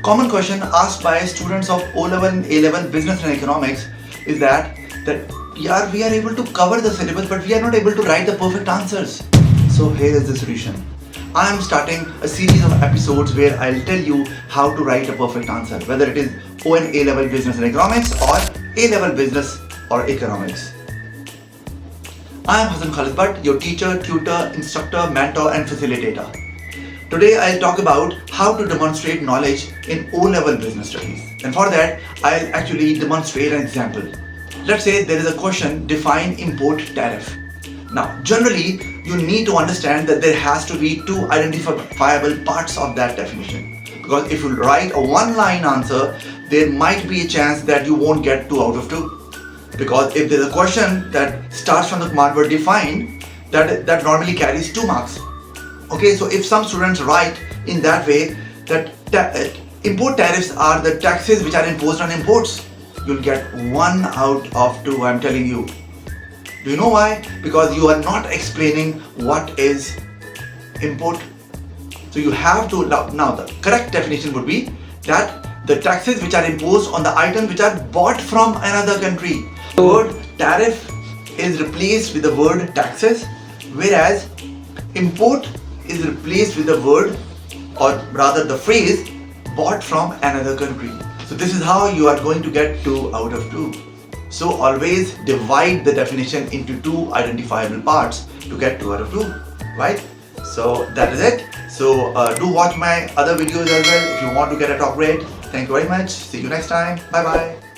common question asked by students of O-level and A-level business and economics is that yeah, we are able to cover the syllabus, but we are not able to write the perfect answers. So here is the solution. I am starting a series of episodes where I'll tell you how to write a perfect answer, whether it is O and A-level business and economics or A-level business or economics. I am Hassan Khalid, your teacher, tutor, instructor, mentor and facilitator. Today I'll talk about how to demonstrate knowledge in O-level business studies. And for that, I'll actually demonstrate an example. Let's say there is a question, define import tariff. Now, generally, you need to understand that there has to be two identifiable parts of that definition. Because if you write a one-line answer, there might be a chance that you won't get 2 out of 2. Because if there's a question that starts from the command word define, that normally carries 2 marks. Okay, so if some students write in that way that import tariffs are the taxes which are imposed on imports, you'll get 1 out of 2, I'm telling you. Do you know why? Because you are not explaining what is import. So you have to, now the correct definition would be that the taxes which are imposed on the items which are bought from another country. The word tariff is replaced with the word taxes, whereas import is replaced with the word, or rather the phrase, bought from another country. So this is how you are going to get 2 out of 2. So always divide the definition into 2 identifiable parts to get 2 out of 2, right? So that is it. So do watch my other videos as well if you want to get a top grade. Thank you very much. See you next time. Bye bye.